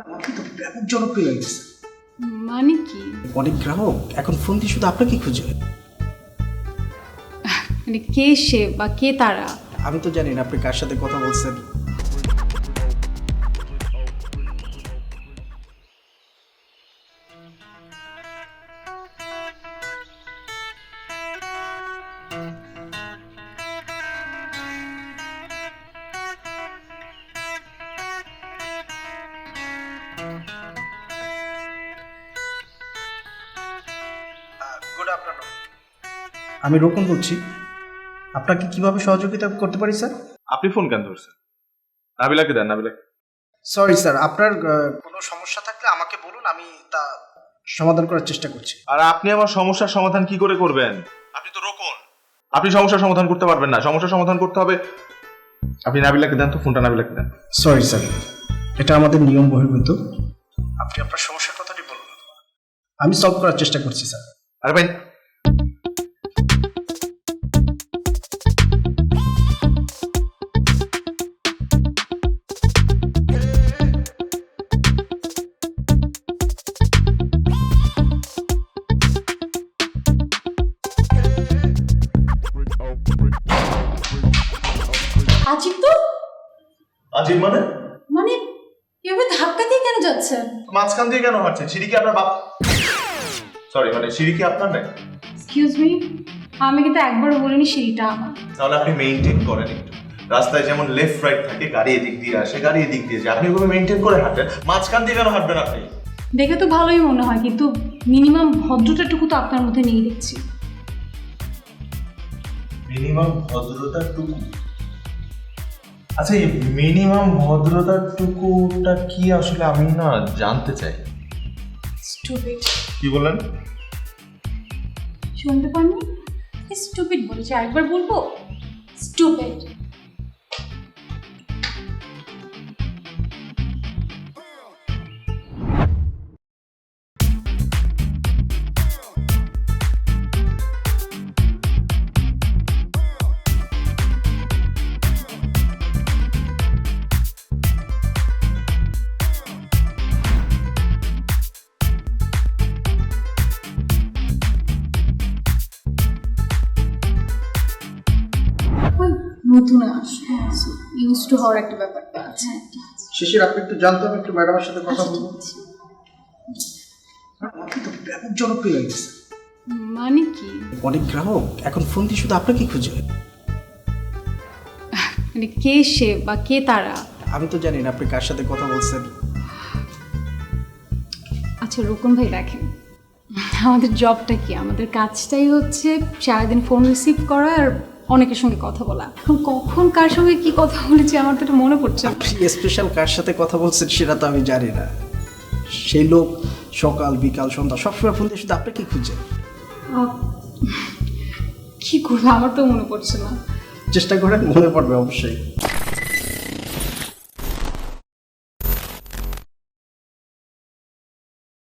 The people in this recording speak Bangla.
আপনি তো ব্যাপক জনপ্রিয় হয়ে গেছে। মানে কি? অনেক গ্রাহক এখন ফোন দিয়ে শুধু আপনাকে খুঁজে। মানে কে সে বা কে তারা? আমি তো জানি না আপনি কার সাথে কথা বলছেন। গুড আফটারনুন, আমি রোকন বলছি। আপনাকে কিভাবে সহযোগিতা করতে পারি স্যার? আপনি ফোন কেন ধরছেন? নাবিলাকে দেন, নাবিলাকে। সরি স্যার, আপনার কোনো সমস্যা থাকলে আমাকে বলুন, আমি তা সমাধান করার চেষ্টা করছি। আর আপনি আমার সমস্যার সমাধান কি করে করবেন? আপনি তো রোকন, আপনি সমস্যার সমাধান করতে পারবেন না। সমস্যার সমাধান করতে হবে, আপনি নাবিলাকে দেন তো ফোনটা, নাবিলাকে দেন। সরি স্যার, এটা আমাদের নিয়ম বহির্ভূত। আপনি আপনার সমস্যার কথাটি বলুন, আমি সলভ করার চেষ্টা করছি স্যার। আরে ভাই, আজিব তো। আজিব মানে? মানে এভাবে ধাক্কা দিয়ে কেন যাচ্ছেন? মাঝখান দিয়ে কেন হাঁটছেন? সিঁড়ি কি আপনার বাপ? সরি, মানে সিঁড়ি কি আপনার নাই? এক্সকিউজ মি, আমি কিন্তু একবারও বলিনি সিঁড়িটা আমার। তাহলে আপনি মেইনটেইন করেন একটু। রাস্তায় যেমন লেফট রাইট থাকে, গাড়ি এদিক দিয়ে আসে, গাড়ি এদিক দিয়ে যায়, আপনি ওভাবে মেইনটেইন করে হাঁটেন। মাঝখান দিয়ে কেন হাঁটবেন আপনি? দেখে তো ভালোই মনে হয়, কিন্তু মিনিমাম ভদ্রতাটুকু তো আপনার মধ্যে নেই দেখছি। মিনিমাম ভদ্রতার টুকু? আচ্ছা, এই মিনিমাম ভদ্রতার টুকুটা কি আসলে আমি না জানতে চাই। স্টুপিড। কি বললেন? শুনতে পাননি? স্টুপিড বলেছি, আরেকবার বলবো? স্টুপিড। নতুন আসে, ইউজ টু হওয়ার একটা ব্যাপারটা আছে। শিশির, আপনি একটু জানতো, আমি একটু ম্যাডামের সাথে কথা বলবো। আপনি তো ব্যাপক জনপ্রিয় হয়ে গেছে। মানে কি? অনেক গ্রাহক এখন ফোন দিয়ে শুধু আপনাকে খুঁজে। মানে কে সে বা কে তারা? আমি তো জানি না আপনি কার সাথে কথা বলছেন। আচ্ছা রোকন ভাই, দেখেন আমাদের জবটা কি, আমাদের কাজটাই হচ্ছে সারাদিন ফোন রিসিভ করা আর অনেকের সঙ্গে কথা বলা। এখন কখন কার সঙ্গে কি কথা বলেছি আমার তো এটা মনে পড়ছে না। আপনি স্পেশাল কার সাথে কথা বলছেন সেটা তো আমি জানি না। সেই লোক সকাল বিকাল সন্ধ্যা সবসময় ফোন দিয়ে শুধু আপনাকে খুঁজে। কি করবো, আমার তো মনে পড়ছে না। চেষ্টা করেন, মনে পড়বে অবশ্যই।